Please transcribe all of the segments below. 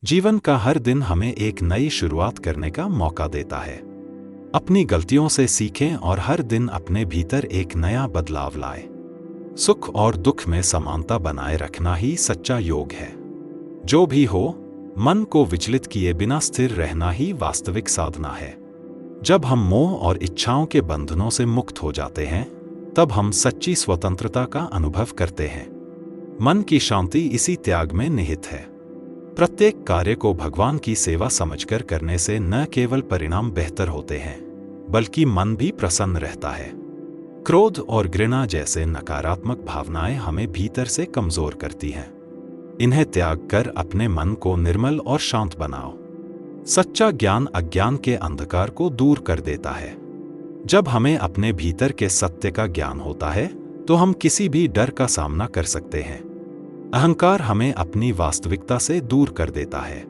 जीवन का हर दिन हमें एक नई शुरुआत करने का मौका देता है। अपनी गलतियों से सीखें और हर दिन अपने भीतर एक नया बदलाव लाएं। सुख और दुख में समानता बनाए रखना ही सच्चा योग है। जो भी हो, मन को विचलित किए बिना स्थिर रहना ही वास्तविक साधना है। जब हम मोह और इच्छाओं के बंधनों से मुक्त हो जाते हैं, तब हम सच्ची स्वतंत्रता का अनुभव करते हैं। मन की शांति इसी त्याग में निहित है। प्रत्येक कार्य को भगवान की सेवा समझकर करने से न केवल परिणाम बेहतर होते हैं, बल्कि मन भी प्रसन्न रहता है। क्रोध और घृणा जैसे नकारात्मक भावनाएं हमें भीतर से कमजोर करती हैं। इन्हें त्याग कर अपने मन को निर्मल और शांत बनाओ। सच्चा ज्ञान अज्ञान के अंधकार को दूर कर देता है। जब हमें अपने भीतर के सत्य का ज्ञान होता है, तो हम किसी भी डर का सामना कर सकते हैं। अहंकार हमें अपनी वास्तविकता से दूर कर देता है।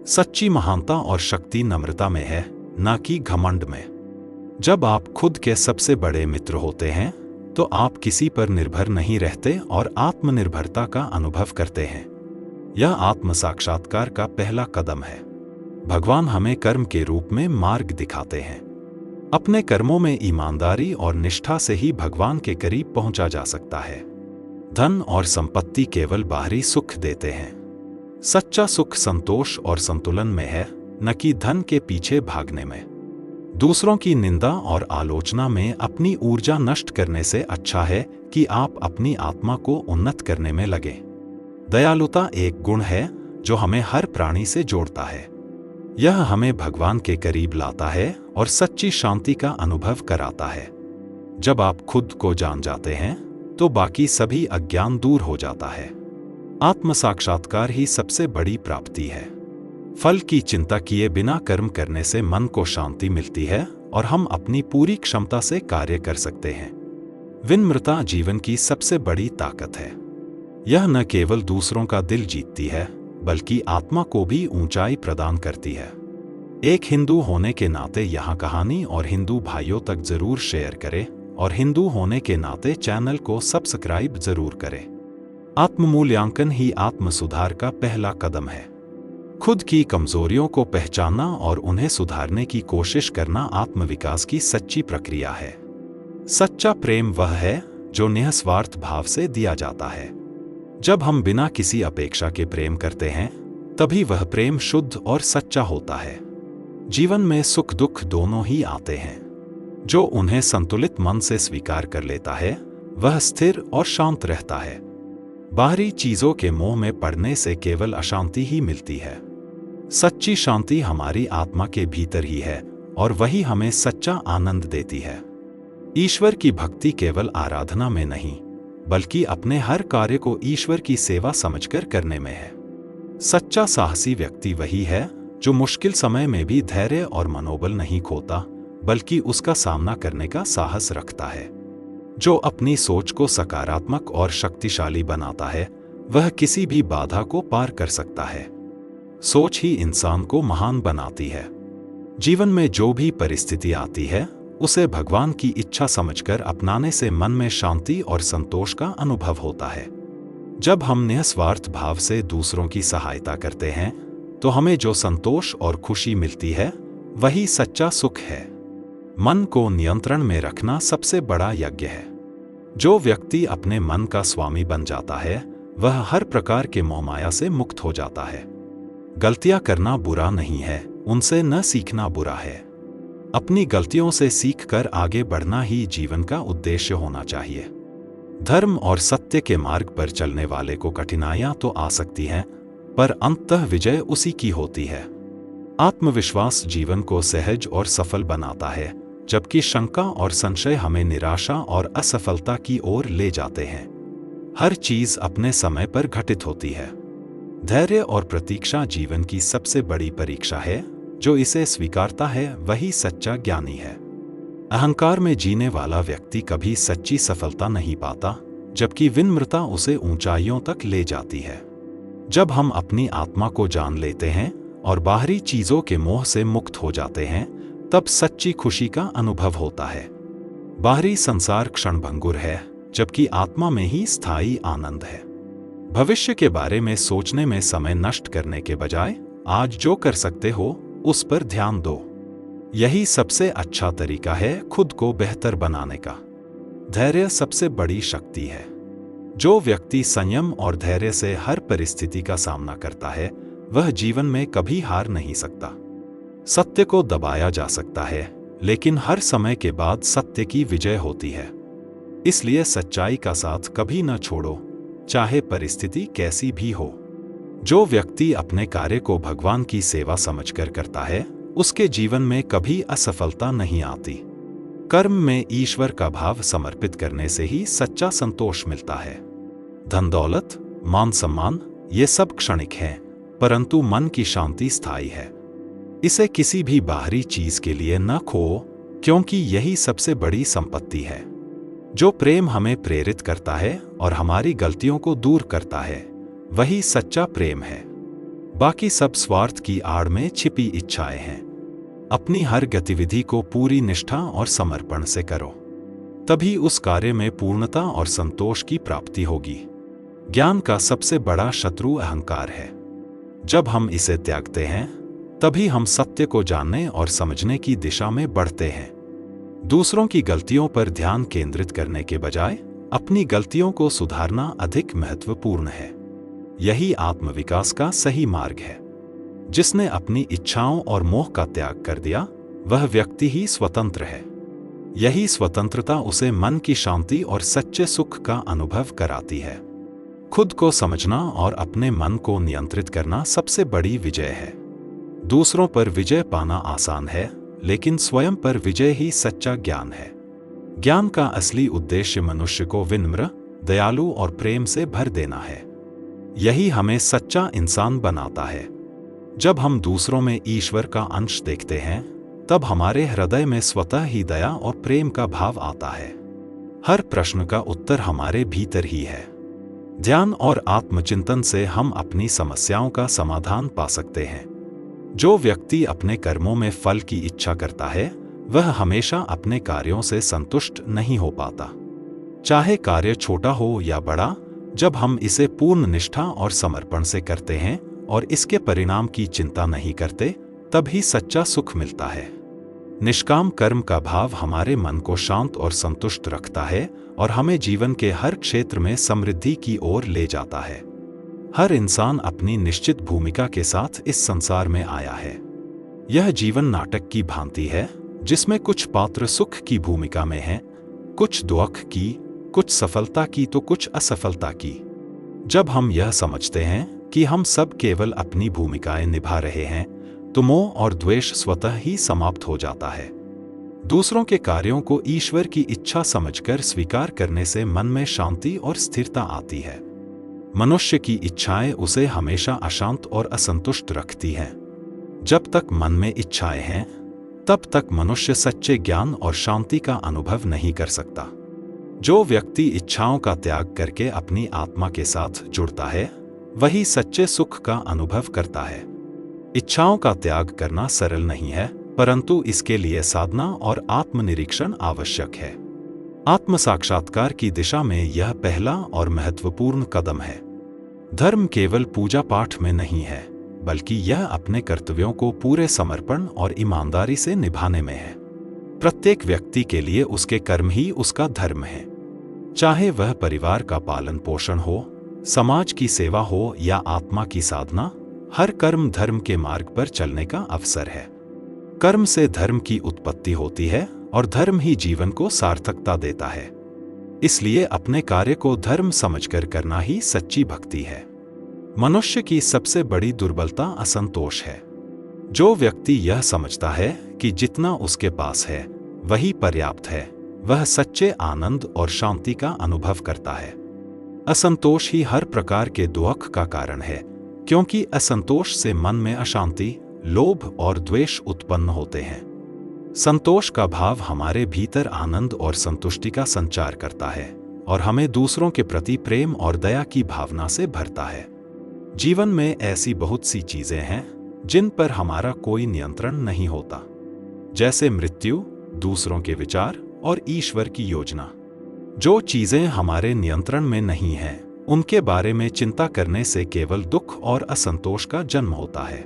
सच्ची महानता और शक्ति नम्रता में है, न कि घमंड में। जब आप खुद के सबसे बड़े मित्र होते हैं, तो आप किसी पर निर्भर नहीं रहते और आत्मनिर्भरता का अनुभव करते हैं। यह आत्म साक्षात्कार का पहला कदम है। भगवान हमें कर्म के रूप में मार्ग दिखाते हैं। अपने कर्मों में ईमानदारी और निष्ठा से ही भगवान के करीब पहुंचा जा सकता है। धन और संपत्ति केवल बाहरी सुख देते हैं। सच्चा सुख संतोष और संतुलन में है, न कि धन के पीछे भागने में। दूसरों की निंदा और आलोचना में अपनी ऊर्जा नष्ट करने से अच्छा है कि आप अपनी आत्मा को उन्नत करने में लगें। दयालुता एक गुण है जो हमें हर प्राणी से जोड़ता है। यह हमें भगवान के करीब लाता है और सच्ची शांति का अनुभव कराता है। जब आप खुद को जान जाते हैं, तो बाकी सभी अज्ञान दूर हो जाता है। आत्म साक्षात्कार ही सबसे बड़ी प्राप्ति है। फल की चिंता किए बिना कर्म करने से मन को शांति मिलती है और हम अपनी पूरी क्षमता से कार्य कर सकते हैं। विनम्रता जीवन की सबसे बड़ी ताकत है। यह न केवल दूसरों का दिल जीतती है, बल्कि आत्मा को भी ऊंचाई प्रदान करती है। एक हिंदू होने के नाते यह कहानी और हिंदू भाइयों तक जरूर शेयर करें, और हिंदू होने के नाते चैनल को सब्सक्राइब जरूर करें। आत्ममूल्यांकन ही आत्म सुधार का पहला कदम है। खुद की कमजोरियों को पहचानना और उन्हें सुधारने की कोशिश करना आत्मविकास की सच्ची प्रक्रिया है। सच्चा प्रेम वह है जो निस्वार्थ भाव से दिया जाता है। जब हम बिना किसी अपेक्षा के प्रेम करते हैं, तभी वह प्रेम शुद्ध और सच्चा होता है। जीवन में सुख दुख दोनों ही आते हैं। जो उन्हें संतुलित मन से स्वीकार कर लेता है, वह स्थिर और शांत रहता है। बाहरी चीजों के मोह में पड़ने से केवल अशांति ही मिलती है। सच्ची शांति हमारी आत्मा के भीतर ही है, और वही हमें सच्चा आनंद देती है। ईश्वर की भक्ति केवल आराधना में नहीं, बल्कि अपने हर कार्य को ईश्वर की सेवा समझकर करने में है। सच्चा साहसी व्यक्ति वही है जो मुश्किल समय में भी धैर्य और मनोबल नहीं खोता, बल्कि उसका सामना करने का साहस रखता है। जो अपनी सोच को सकारात्मक और शक्तिशाली बनाता है, वह किसी भी बाधा को पार कर सकता है। सोच ही इंसान को महान बनाती है। जीवन में जो भी परिस्थिति आती है, उसे भगवान की इच्छा समझकर अपनाने से मन में शांति और संतोष का अनुभव होता है। जब हम निस्वार्थ भाव से दूसरों की सहायता करते हैं, तो हमें जो संतोष और खुशी मिलती है, वही सच्चा सुख है। मन को नियंत्रण में रखना सबसे बड़ा यज्ञ है। जो व्यक्ति अपने मन का स्वामी बन जाता है, वह हर प्रकार के मोहमाया से मुक्त हो जाता है। गलतियां करना बुरा नहीं है, उनसे न सीखना बुरा है। अपनी गलतियों से सीखकर आगे बढ़ना ही जीवन का उद्देश्य होना चाहिए। धर्म और सत्य के मार्ग पर चलने वाले को कठिनाइयां तो आ सकती हैं, पर अंततः विजय उसी की होती है। आत्मविश्वास जीवन को सहज और सफल बनाता है, जबकि शंका और संशय हमें निराशा और असफलता की ओर ले जाते हैं। हर चीज अपने समय पर घटित होती है। धैर्य और प्रतीक्षा जीवन की सबसे बड़ी परीक्षा है। जो इसे स्वीकारता है, वही सच्चा ज्ञानी है। अहंकार में जीने वाला व्यक्ति कभी सच्ची सफलता नहीं पाता, जबकि विनम्रता उसे ऊंचाइयों तक ले जाती है। जब हम अपनी आत्मा को जान लेते हैं और बाहरी चीजों के मोह से मुक्त हो जाते हैं, तब सच्ची खुशी का अनुभव होता है। बाहरी संसार क्षणभंगुर है, जबकि आत्मा में ही स्थायी आनंद है। भविष्य के बारे में सोचने में समय नष्ट करने के बजाय आज जो कर सकते हो उस पर ध्यान दो। यही सबसे अच्छा तरीका है खुद को बेहतर बनाने का। धैर्य सबसे बड़ी शक्ति है। जो व्यक्ति संयम और धैर्य से हर परिस्थिति का सामना करता है वह जीवन में कभी हार नहीं सकता। सत्य को दबाया जा सकता है, लेकिन हर समय के बाद सत्य की विजय होती है। इसलिए सच्चाई का साथ कभी न छोड़ो, चाहे परिस्थिति कैसी भी हो। जो व्यक्ति अपने कार्य को भगवान की सेवा समझकर करता है उसके जीवन में कभी असफलता नहीं आती। कर्म में ईश्वर का भाव समर्पित करने से ही सच्चा संतोष मिलता है। धन दौलत, मान सम्मान ये सब क्षणिक हैं, परंतु मन की शांति स्थायी है। इसे किसी भी बाहरी चीज के लिए न खोओ, क्योंकि यही सबसे बड़ी संपत्ति है। जो प्रेम हमें प्रेरित करता है और हमारी गलतियों को दूर करता है वही सच्चा प्रेम है। बाकी सब स्वार्थ की आड़ में छिपी इच्छाएं हैं। अपनी हर गतिविधि को पूरी निष्ठा और समर्पण से करो, तभी उस कार्य में पूर्णता और संतोष की प्राप्ति होगी। ज्ञान का सबसे बड़ा शत्रु अहंकार है। जब हम इसे त्यागते हैं तभी हम सत्य को जानने और समझने की दिशा में बढ़ते हैं। दूसरों की गलतियों पर ध्यान केंद्रित करने के बजाय अपनी गलतियों को सुधारना अधिक महत्वपूर्ण है। यही आत्मविकास का सही मार्ग है। जिसने अपनी इच्छाओं और मोह का त्याग कर दिया वह व्यक्ति ही स्वतंत्र है। यही स्वतंत्रता उसे मन की शांति और सच्चे सुख का अनुभव कराती है। खुद को समझना और अपने मन को नियंत्रित करना सबसे बड़ी विजय है। दूसरों पर विजय पाना आसान है, लेकिन स्वयं पर विजय ही सच्चा ज्ञान है। ज्ञान का असली उद्देश्य मनुष्य को विनम्र, दयालु और प्रेम से भर देना है। यही हमें सच्चा इंसान बनाता है। जब हम दूसरों में ईश्वर का अंश देखते हैं तब हमारे हृदय में स्वतः ही दया और प्रेम का भाव आता है। हर प्रश्न का उत्तर हमारे भीतर ही है। ध्यान और आत्मचिंतन से हम अपनी समस्याओं का समाधान पा सकते हैं। जो व्यक्ति अपने कर्मों में फल की इच्छा करता है वह हमेशा अपने कार्यों से संतुष्ट नहीं हो पाता। चाहे कार्य छोटा हो या बड़ा, जब हम इसे पूर्ण निष्ठा और समर्पण से करते हैं और इसके परिणाम की चिंता नहीं करते तभी सच्चा सुख मिलता है। निष्काम कर्म का भाव हमारे मन को शांत और संतुष्ट रखता है और हमें जीवन के हर क्षेत्र में समृद्धि की ओर ले जाता है। हर इंसान अपनी निश्चित भूमिका के साथ इस संसार में आया है। यह जीवन नाटक की भांति है जिसमें कुछ पात्र सुख की भूमिका में हैं, कुछ दुख की, कुछ सफलता की तो कुछ असफलता की। जब हम यह समझते हैं कि हम सब केवल अपनी भूमिकाएं निभा रहे हैं तो मोह और द्वेष स्वतः ही समाप्त हो जाता है। दूसरों के कार्यों को ईश्वर की इच्छा समझकर स्वीकार करने से मन में शांति और स्थिरता आती है। मनुष्य की इच्छाएं उसे हमेशा अशांत और असंतुष्ट रखती हैं। जब तक मन में इच्छाएं हैं तब तक मनुष्य सच्चे ज्ञान और शांति का अनुभव नहीं कर सकता। जो व्यक्ति इच्छाओं का त्याग करके अपनी आत्मा के साथ जुड़ता है वही सच्चे सुख का अनुभव करता है। इच्छाओं का त्याग करना सरल नहीं है, परंतु इसके लिए साधना और आत्मनिरीक्षण आवश्यक है। आत्म साक्षात्कार की दिशा में यह पहला और महत्वपूर्ण कदम है। धर्म केवल पूजा पाठ में नहीं है, बल्कि यह अपने कर्तव्यों को पूरे समर्पण और ईमानदारी से निभाने में है। प्रत्येक व्यक्ति के लिए उसके कर्म ही उसका धर्म है। चाहे वह परिवार का पालन पोषण हो, समाज की सेवा हो या आत्मा की साधना, हर कर्म धर्म के मार्ग पर चलने का अवसर है। कर्म से धर्म की उत्पत्ति होती है और धर्म ही जीवन को सार्थकता देता है। इसलिए अपने कार्य को धर्म समझकर करना ही सच्ची भक्ति है। मनुष्य की सबसे बड़ी दुर्बलता असंतोष है। जो व्यक्ति यह समझता है कि जितना उसके पास है वही पर्याप्त है, वह सच्चे आनंद और शांति का अनुभव करता है। असंतोष ही हर प्रकार के दुख का कारण है, क्योंकि असंतोष से मन में अशांति, लोभ और द्वेष उत्पन्न होते हैं। संतोष का भाव हमारे भीतर आनंद और संतुष्टि का संचार करता है और हमें दूसरों के प्रति प्रेम और दया की भावना से भरता है। जीवन में ऐसी बहुत सी चीजें हैं जिन पर हमारा कोई नियंत्रण नहीं होता, जैसे मृत्यु, दूसरों के विचार और ईश्वर की योजना। जो चीजें हमारे नियंत्रण में नहीं हैं, उनके बारे में चिंता करने से केवल दुख और असंतोष का जन्म होता है।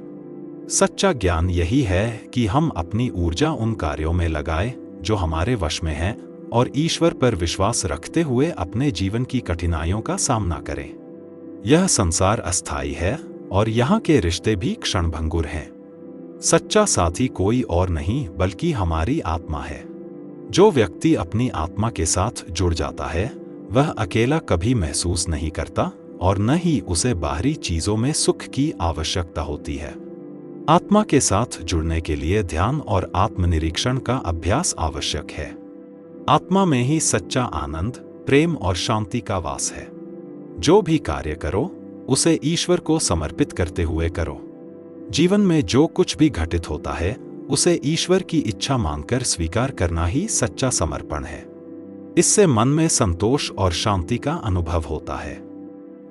सच्चा ज्ञान यही है कि हम अपनी ऊर्जा उन कार्यों में लगाएं जो हमारे वश में हैं और ईश्वर पर विश्वास रखते हुए अपने जीवन की कठिनाइयों का सामना करें। यह संसार अस्थायी है और यहाँ के रिश्ते भी क्षणभंगुर हैं। सच्चा साथी कोई और नहीं बल्कि हमारी आत्मा है। जो व्यक्ति अपनी आत्मा के साथ जुड़ जाता है वह अकेला कभी महसूस नहीं करता और न ही उसे बाहरी चीजों में सुख की आवश्यकता होती है। आत्मा के साथ जुड़ने के लिए ध्यान और आत्मनिरीक्षण का अभ्यास आवश्यक है। आत्मा में ही सच्चा आनंद, प्रेम और शांति का वास है। जो भी कार्य करो उसे ईश्वर को समर्पित करते हुए करो। जीवन में जो कुछ भी घटित होता है उसे ईश्वर की इच्छा मानकर स्वीकार करना ही सच्चा समर्पण है। इससे मन में संतोष और शांति का अनुभव होता है।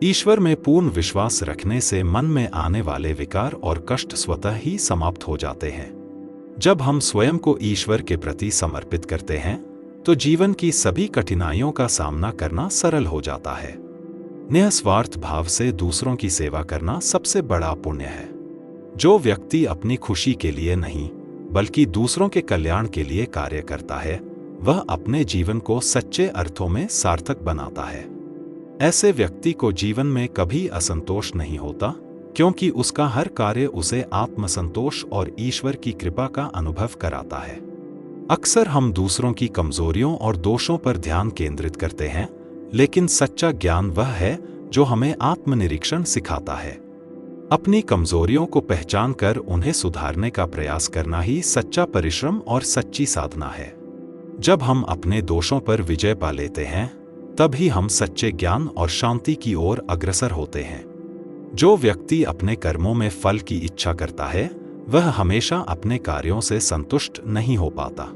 ईश्वर में पूर्ण विश्वास रखने से मन में आने वाले विकार और कष्ट स्वतः ही समाप्त हो जाते हैं। जब हम स्वयं को ईश्वर के प्रति समर्पित करते हैं तो जीवन की सभी कठिनाइयों का सामना करना सरल हो जाता है। निस्वार्थ भाव से दूसरों की सेवा करना सबसे बड़ा पुण्य है। जो व्यक्ति अपनी खुशी के लिए नहीं बल्कि दूसरों के कल्याण के लिए कार्य करता है वह अपने जीवन को सच्चे अर्थों में सार्थक बनाता है। ऐसे व्यक्ति को जीवन में कभी असंतोष नहीं होता क्योंकि उसका हर कार्य उसे आत्मसंतोष और ईश्वर की कृपा का अनुभव कराता है। अक्सर हम दूसरों की कमजोरियों और दोषों पर ध्यान केंद्रित करते हैं, लेकिन सच्चा ज्ञान वह है जो हमें आत्मनिरीक्षण सिखाता है। अपनी कमजोरियों को पहचान कर उन्हें सुधारने का प्रयास करना ही सच्चा परिश्रम और सच्ची साधना है। जब हम अपने दोषों पर विजय पा लेते हैं तब ही हम सच्चे ज्ञान और शांति की ओर अग्रसर होते हैं। जो व्यक्ति अपने कर्मों में फल की इच्छा करता है वह हमेशा अपने कार्यों से संतुष्ट नहीं हो पाता।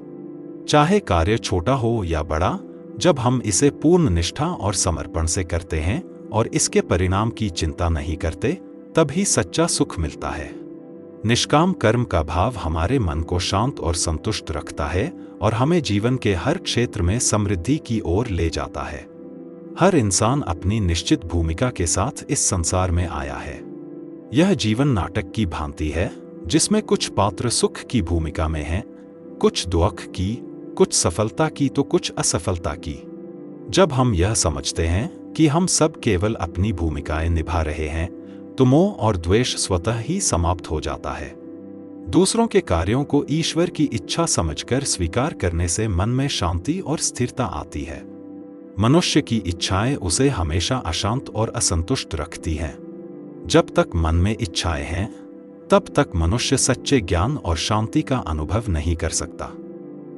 चाहे कार्य छोटा हो या बड़ा, जब हम इसे पूर्ण निष्ठा और समर्पण से करते हैं और इसके परिणाम की चिंता नहीं करते तभी सच्चा सुख मिलता है। निष्काम कर्म का भाव हमारे मन को शांत और संतुष्ट रखता है और हमें जीवन के हर क्षेत्र में समृद्धि की ओर ले जाता है। हर इंसान अपनी निश्चित भूमिका के साथ इस संसार में आया है। यह जीवन नाटक की भांति है जिसमें कुछ पात्र सुख की भूमिका में हैं, कुछ दुख की, कुछ सफलता की तो कुछ असफलता की। जब हम यह समझते हैं कि हम सब केवल अपनी भूमिकाएं निभा रहे हैं तो मोह और द्वेष स्वतः ही समाप्त हो जाता है। दूसरों के कार्यों को ईश्वर की इच्छा समझकर स्वीकार करने से मन में शांति और स्थिरता आती है। मनुष्य की इच्छाएं उसे हमेशा अशांत और असंतुष्ट रखती हैं। जब तक मन में इच्छाएं हैं तब तक मनुष्य सच्चे ज्ञान और शांति का अनुभव नहीं कर सकता।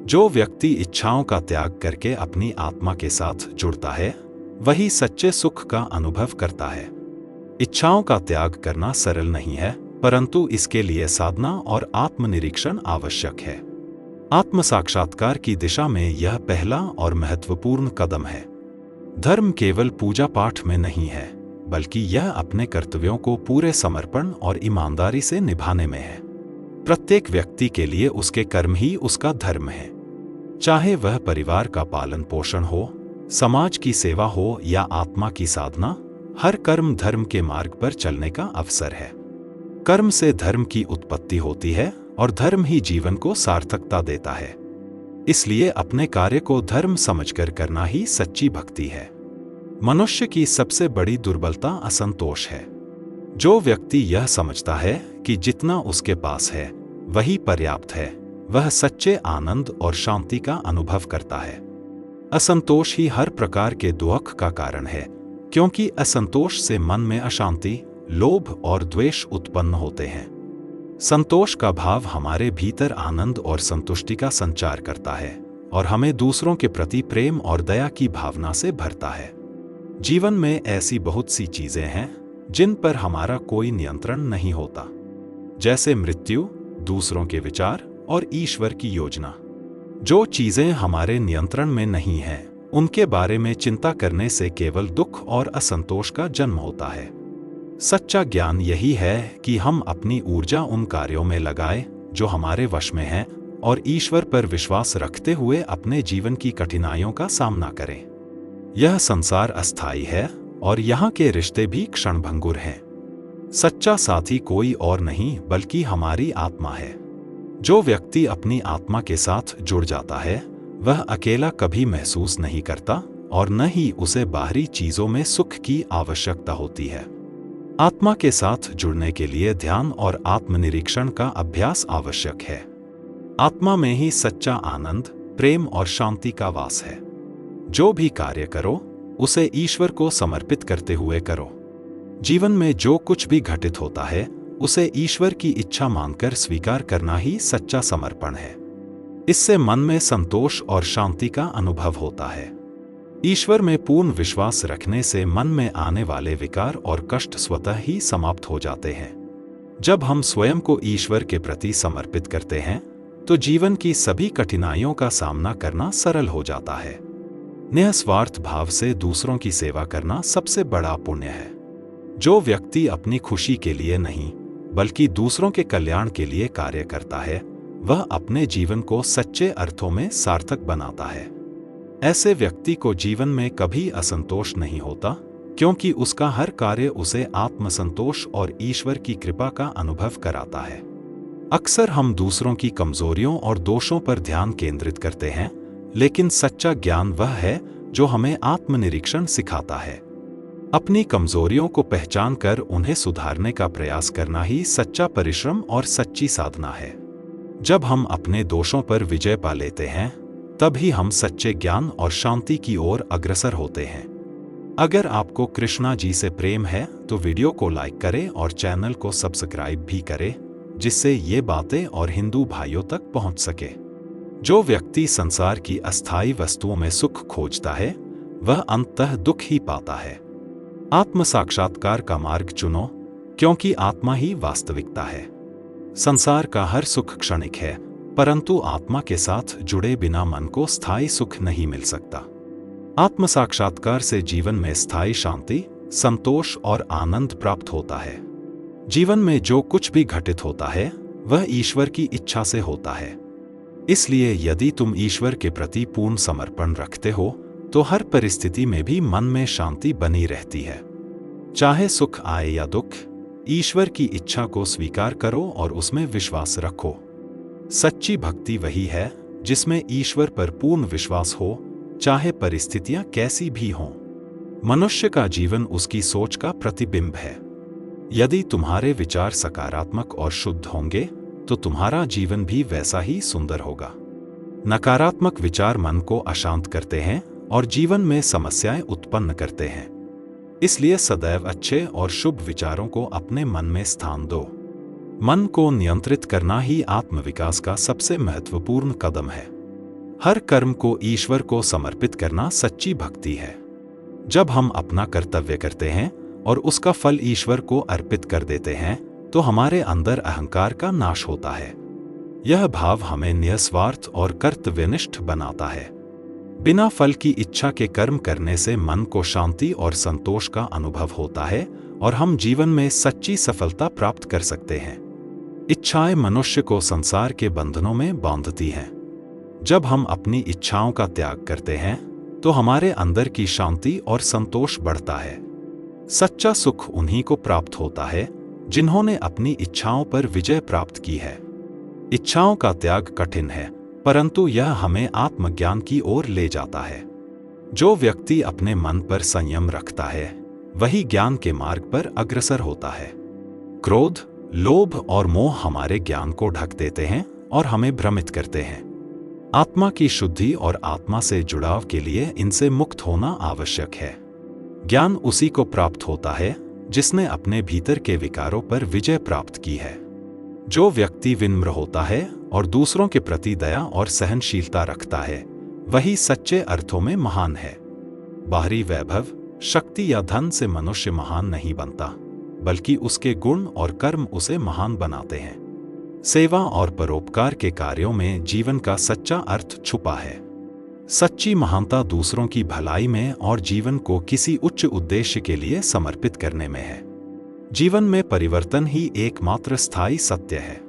जो व्यक्ति इच्छाओं का त्याग करके अपनी आत्मा के साथ जुड़ता है वही सच्चे सुख का अनुभव करता है। इच्छाओं का त्याग करना सरल नहीं है, परंतु इसके लिए साधना और आत्मनिरीक्षण आवश्यक है। आत्म साक्षात्कार की दिशा में यह पहला और महत्वपूर्ण कदम है। धर्म केवल पूजा पाठ में नहीं है, बल्कि यह अपने कर्तव्यों को पूरे समर्पण और ईमानदारी से निभाने में है। प्रत्येक व्यक्ति के लिए उसके कर्म ही उसका धर्म है। चाहे वह परिवार का पालन पोषण हो, समाज की सेवा हो या आत्मा की साधना, हर कर्म धर्म के मार्ग पर चलने का अवसर है। कर्म से धर्म की उत्पत्ति होती है और धर्म ही जीवन को सार्थकता देता है। इसलिए अपने कार्य को धर्म समझकर करना ही सच्ची भक्ति है। मनुष्य की सबसे बड़ी दुर्बलता असंतोष है। जो व्यक्ति यह समझता है कि जितना उसके पास है वही पर्याप्त है, वह सच्चे आनंद और शांति का अनुभव करता है। असंतोष ही हर प्रकार के दुख का कारण है, क्योंकि असंतोष से मन में अशांति, लोभ और द्वेष उत्पन्न होते हैं। संतोष का भाव हमारे भीतर आनंद और संतुष्टि का संचार करता है और हमें दूसरों के प्रति प्रेम और दया की भावना से भरता है। जीवन में ऐसी बहुत सी चीजें हैं जिन पर हमारा कोई नियंत्रण नहीं होता, जैसे मृत्यु, दूसरों के विचार और ईश्वर की योजना। जो चीजें हमारे नियंत्रण में नहीं हैं, उनके बारे में चिंता करने से केवल दुख और असंतोष का जन्म होता है। सच्चा ज्ञान यही है कि हम अपनी ऊर्जा उन कार्यों में लगाएं जो हमारे वश में हैं और ईश्वर पर विश्वास रखते हुए अपने जीवन की कठिनाइयों का सामना करें। यह संसार अस्थायी है और यहाँ के रिश्ते भी क्षणभंगुर हैं। सच्चा साथी कोई और नहीं बल्कि हमारी आत्मा है। जो व्यक्ति अपनी आत्मा के साथ जुड़ जाता है वह अकेला कभी महसूस नहीं करता और न ही उसे बाहरी चीजों में सुख की आवश्यकता होती है। आत्मा के साथ जुड़ने के लिए ध्यान और आत्मनिरीक्षण का अभ्यास आवश्यक है। आत्मा में ही सच्चा आनंद, प्रेम और शांति का वास है। जो भी कार्य करो उसे ईश्वर को समर्पित करते हुए करो। जीवन में जो कुछ भी घटित होता है उसे ईश्वर की इच्छा मानकर स्वीकार करना ही सच्चा समर्पण है। इससे मन में संतोष और शांति का अनुभव होता है। ईश्वर में पूर्ण विश्वास रखने से मन में आने वाले विकार और कष्ट स्वतः ही समाप्त हो जाते हैं। जब हम स्वयं को ईश्वर के प्रति समर्पित करते हैं तो जीवन की सभी कठिनाइयों का सामना करना सरल हो जाता है। निस्वार्थ भाव से दूसरों की सेवा करना सबसे बड़ा पुण्य है। जो व्यक्ति अपनी खुशी के लिए नहीं बल्कि दूसरों के कल्याण के लिए कार्य करता है वह अपने जीवन को सच्चे अर्थों में सार्थक बनाता है। ऐसे व्यक्ति को जीवन में कभी असंतोष नहीं होता, क्योंकि उसका हर कार्य उसे आत्मसंतोष और ईश्वर की कृपा का अनुभव कराता है। अक्सर हम दूसरों की कमजोरियों और दोषों पर ध्यान केंद्रित करते हैं, लेकिन सच्चा ज्ञान वह है जो हमें आत्मनिरीक्षण सिखाता है। अपनी कमजोरियों को पहचान कर उन्हें सुधारने का प्रयास करना ही सच्चा परिश्रम और सच्ची साधना है। जब हम अपने दोषों पर विजय पा लेते हैं तभी हम सच्चे ज्ञान और शांति की ओर अग्रसर होते हैं। अगर आपको कृष्णा जी से प्रेम है तो वीडियो को लाइक करें और चैनल को सब्सक्राइब भी करें, जिससे ये बातें और हिंदू भाइयों तक पहुंच सके। जो व्यक्ति संसार की अस्थायी वस्तुओं में सुख खोजता है वह अंततः दुख ही पाता है। आत्म साक्षात्कार का मार्ग चुनो, क्योंकि आत्मा ही वास्तविकता है। संसार का हर सुख क्षणिक है, परंतु आत्मा के साथ जुड़े बिना मन को स्थायी सुख नहीं मिल सकता। आत्म साक्षात्कार से जीवन में स्थायी शांति, संतोष और आनंद प्राप्त होता है। जीवन में जो कुछ भी घटित होता है वह ईश्वर की इच्छा से होता है। इसलिए यदि तुम ईश्वर के प्रति पूर्ण समर्पण रखते हो तो हर परिस्थिति में भी मन में शांति बनी रहती है। चाहे सुख आए या दुख, ईश्वर की इच्छा को स्वीकार करो और उसमें विश्वास रखो। सच्ची भक्ति वही है जिसमें ईश्वर पर पूर्ण विश्वास हो, चाहे परिस्थितियां कैसी भी हों। मनुष्य का जीवन उसकी सोच का प्रतिबिंब है। यदि तुम्हारे विचार सकारात्मक और शुद्ध होंगे तो तुम्हारा जीवन भी वैसा ही सुंदर होगा। नकारात्मक विचार मन को अशांत करते हैं और जीवन में समस्याएं उत्पन्न करते हैं। इसलिए सदैव अच्छे और शुभ विचारों को अपने मन में स्थान दो। मन को नियंत्रित करना ही आत्मविकास का सबसे महत्वपूर्ण कदम है। हर कर्म को ईश्वर को समर्पित करना सच्ची भक्ति है। जब हम अपना कर्तव्य करते हैं और उसका फल ईश्वर को अर्पित कर देते हैं तो हमारे अंदर अहंकार का नाश होता है। यह भाव हमें निस्वार्थ और कर्तव्यनिष्ठ बनाता है। बिना फल की इच्छा के कर्म करने से मन को शांति और संतोष का अनुभव होता है और हम जीवन में सच्ची सफलता प्राप्त कर सकते हैं। इच्छाएं मनुष्य को संसार के बंधनों में बांधती हैं। जब हम अपनी इच्छाओं का त्याग करते हैं तो हमारे अंदर की शांति और संतोष बढ़ता है। सच्चा सुख उन्हीं को प्राप्त होता है जिन्होंने अपनी इच्छाओं पर विजय प्राप्त की है। इच्छाओं का त्याग कठिन है, परंतु यह हमें आत्मज्ञान की ओर ले जाता है। जो व्यक्ति अपने मन पर संयम रखता है वही ज्ञान के मार्ग पर अग्रसर होता है। क्रोध, लोभ और मोह हमारे ज्ञान को ढक देते हैं और हमें भ्रमित करते हैं। आत्मा की शुद्धि और आत्मा से जुड़ाव के लिए इनसे मुक्त होना आवश्यक है। ज्ञान उसी को प्राप्त होता है जिसने अपने भीतर के विकारों पर विजय प्राप्त की है। जो व्यक्ति विनम्र होता है और दूसरों के प्रति दया और सहनशीलता रखता है वही सच्चे अर्थों में महान है। बाहरी वैभव, शक्ति या धन से मनुष्य महान नहीं बनता, बल्कि उसके गुण और कर्म उसे महान बनाते हैं। सेवा और परोपकार के कार्यों में जीवन का सच्चा अर्थ छुपा है। सच्ची महानता दूसरों की भलाई में और जीवन को किसी उच्च उद्देश्य के लिए समर्पित करने में है। जीवन में परिवर्तन ही एकमात्र स्थायी सत्य है।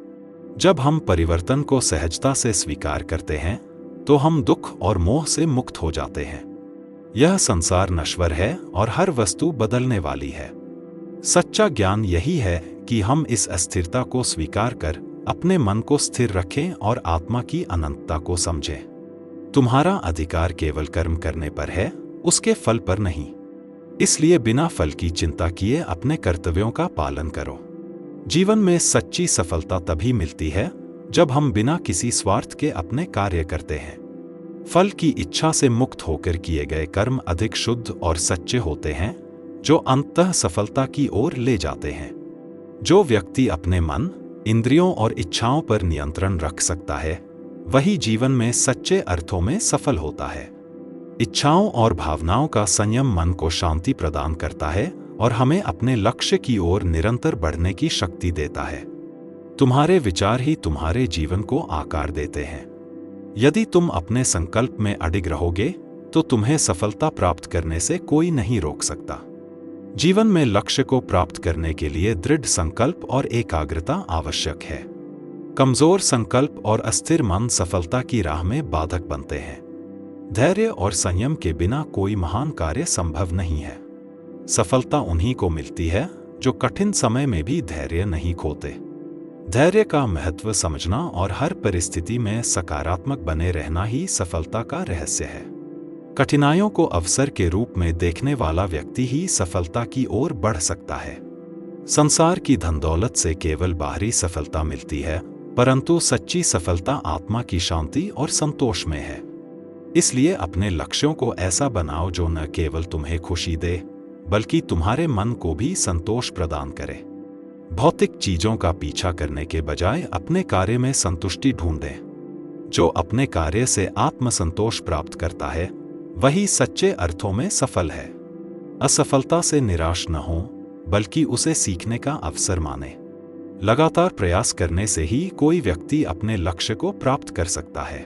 जब हम परिवर्तन को सहजता से स्वीकार करते हैं तो हम दुख और मोह से मुक्त हो जाते हैं। यह संसार नश्वर है और हर वस्तु बदलने वाली है। सच्चा ज्ञान यही है कि हम इस अस्थिरता को स्वीकार कर अपने मन को स्थिर रखें और आत्मा की अनंतता को समझें। तुम्हारा अधिकार केवल कर्म करने पर है, उसके फल पर नहीं। इसलिए बिना फल की चिंता किए अपने कर्तव्यों का पालन करो। जीवन में सच्ची सफलता तभी मिलती है जब हम बिना किसी स्वार्थ के अपने कार्य करते हैं। फल की इच्छा से मुक्त होकर किए गए कर्म अधिक शुद्ध और सच्चे होते हैं, जो अंततः सफलता की ओर ले जाते हैं। जो व्यक्ति अपने मन, इंद्रियों और इच्छाओं पर नियंत्रण रख सकता है, वही जीवन में सच्चे अर्थों में सफल होता है। इच्छाओं और भावनाओं का संयम मन को शांति प्रदान करता है और हमें अपने लक्ष्य की ओर निरंतर बढ़ने की शक्ति देता है। तुम्हारे विचार ही तुम्हारे जीवन को आकार देते हैं। यदि तुम अपने संकल्प में अडिग रहोगे तो तुम्हें सफलता प्राप्त करने से कोई नहीं रोक सकता। जीवन में लक्ष्य को प्राप्त करने के लिए दृढ़ संकल्प और एकाग्रता आवश्यक है। कमजोर संकल्प और अस्थिर मन सफलता की राह में बाधक बनते हैं। धैर्य और संयम के बिना कोई महान कार्य संभव नहीं है। सफलता उन्हीं को मिलती है जो कठिन समय में भी धैर्य नहीं खोते। धैर्य का महत्व समझना और हर परिस्थिति में सकारात्मक बने रहना ही सफलता का रहस्य है। कठिनाइयों को अवसर के रूप में देखने वाला व्यक्ति ही सफलता की ओर बढ़ सकता है। संसार की धन दौलत से केवल बाहरी सफलता मिलती है, परंतु सच्ची सफलता आत्मा की शांति और संतोष में है। इसलिए अपने लक्ष्यों को ऐसा बनाओ जो न केवल तुम्हें खुशी दे, बल्कि तुम्हारे मन को भी संतोष प्रदान करे। भौतिक चीजों का पीछा करने के बजाय अपने कार्य में संतुष्टि ढूंढें। जो अपने कार्य से आत्मसंतोष प्राप्त करता है, वही सच्चे अर्थों में सफल है। असफलता से निराश न हो, बल्कि उसे सीखने का अवसर माने। लगातार प्रयास करने से ही कोई व्यक्ति अपने लक्ष्य को प्राप्त कर सकता है।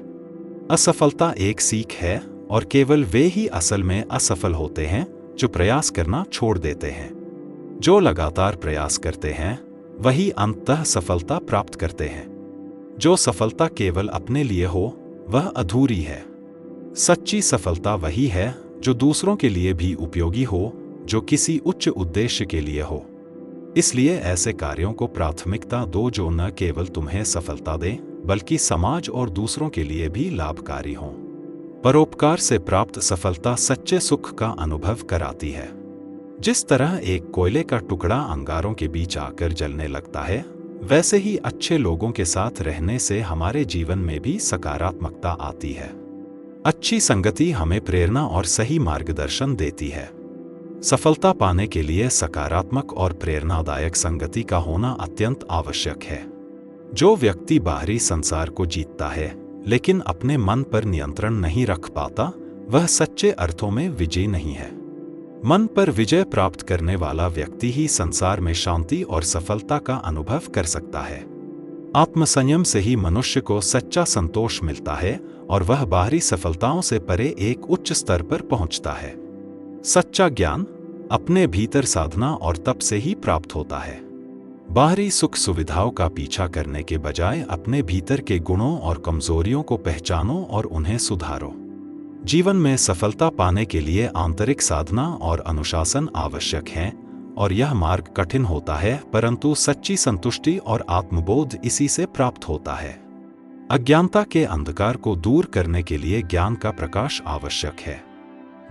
असफलता एक सीख है और केवल वे ही असल में असफल होते हैं जो प्रयास करना छोड़ देते हैं। जो लगातार प्रयास करते हैं वही अंततः सफलता प्राप्त करते हैं। जो सफलता केवल अपने लिए हो वह अधूरी है। सच्ची सफलता वही है जो दूसरों के लिए भी उपयोगी हो, जो किसी उच्च उद्देश्य के लिए हो। इसलिए ऐसे कार्यों को प्राथमिकता दो जो न केवल तुम्हें सफलता दें, बल्कि समाज और दूसरों के लिए भी लाभकारी हों। परोपकार से प्राप्त सफलता सच्चे सुख का अनुभव कराती है। जिस तरह एक कोयले का टुकड़ा अंगारों के बीच आकर जलने लगता है, वैसे ही अच्छे लोगों के साथ रहने से हमारे जीवन में भी सकारात्मकता आती है। अच्छी संगति हमें प्रेरणा और सही मार्गदर्शन देती है। सफलता पाने के लिए सकारात्मक और प्रेरणादायक संगति का होना अत्यंत आवश्यक है। जो व्यक्ति बाहरी संसार को जीतता है लेकिन अपने मन पर नियंत्रण नहीं रख पाता, वह सच्चे अर्थों में विजयी नहीं है। मन पर विजय प्राप्त करने वाला व्यक्ति ही संसार में शांति और सफलता का अनुभव कर सकता है। आत्मसंयम से ही मनुष्य को सच्चा संतोष मिलता है और वह बाहरी सफलताओं से परे एक उच्च स्तर पर पहुंचता है। सच्चा ज्ञान अपने भीतर साधना और तप से ही प्राप्त होता है। बाहरी सुख सुविधाओं का पीछा करने के बजाय अपने भीतर के गुणों और कमजोरियों को पहचानो और उन्हें सुधारो। जीवन में सफलता पाने के लिए आंतरिक साधना और अनुशासन आवश्यक है, और यह मार्ग कठिन होता है, परंतु सच्ची संतुष्टि और आत्मबोध इसी से प्राप्त होता है। अज्ञानता के अंधकार को दूर करने के लिए ज्ञान का प्रकाश आवश्यक है।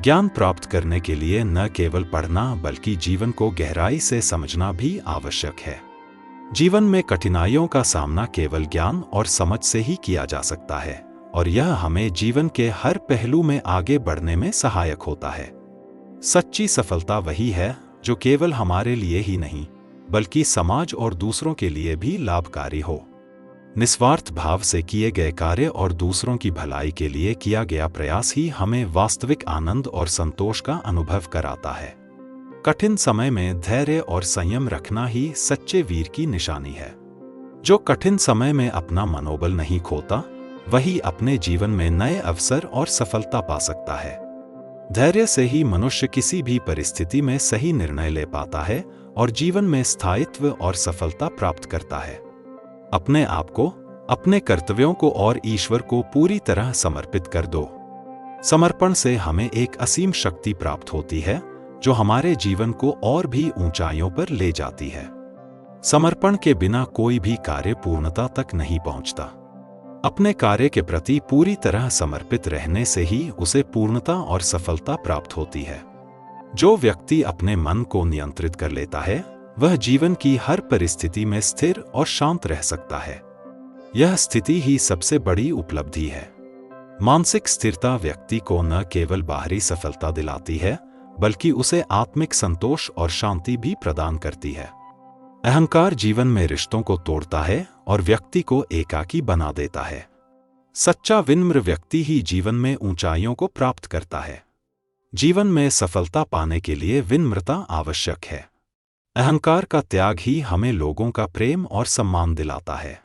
ज्ञान प्राप्त करने के लिए न केवल पढ़ना बल्कि जीवन को गहराई से समझना भी आवश्यक है। जीवन में कठिनाइयों का सामना केवल ज्ञान और समझ से ही किया जा सकता है, और यह हमें जीवन के हर पहलू में आगे बढ़ने में सहायक होता है। सच्ची सफलता वही है जो केवल हमारे लिए ही नहीं, बल्कि समाज और दूसरों के लिए भी लाभकारी हो। निस्वार्थ भाव से किए गए कार्य और दूसरों की भलाई के लिए किया गया प्रयास ही हमें वास्तविक आनंद और संतोष का अनुभव कराता है। कठिन समय में धैर्य और संयम रखना ही सच्चे वीर की निशानी है। जो कठिन समय में अपना मनोबल नहीं खोता, वही अपने जीवन में नए अवसर और सफलता पा सकता है। धैर्य से ही मनुष्य किसी भी परिस्थिति में सही निर्णय ले पाता है और जीवन में स्थायित्व और सफलता प्राप्त करता है। अपने आप को, अपने कर्तव्यों को और ईश्वर को पूरी तरह समर्पित कर दो। समर्पण से हमें एक असीम शक्ति प्राप्त होती है जो हमारे जीवन को और भी ऊंचाइयों पर ले जाती है। समर्पण के बिना कोई भी कार्य पूर्णता तक नहीं पहुंचता। अपने कार्य के प्रति पूरी तरह समर्पित रहने से ही उसे पूर्णता और सफलता प्राप्त होती है। जो व्यक्ति अपने मन को नियंत्रित कर लेता है वह जीवन की हर परिस्थिति में स्थिर और शांत रह सकता है। यह स्थिति ही सबसे बड़ी उपलब्धि है। मानसिक स्थिरता व्यक्ति को न केवल बाहरी सफलता दिलाती है बल्कि उसे आत्मिक संतोष और शांति भी प्रदान करती है। अहंकार जीवन में रिश्तों को तोड़ता है और व्यक्ति को एकाकी बना देता है। सच्चा विनम्र व्यक्ति ही जीवन में ऊंचाइयों को प्राप्त करता है। जीवन में सफलता पाने के लिए विनम्रता आवश्यक है। अहंकार का त्याग ही हमें लोगों का प्रेम और सम्मान दिलाता है।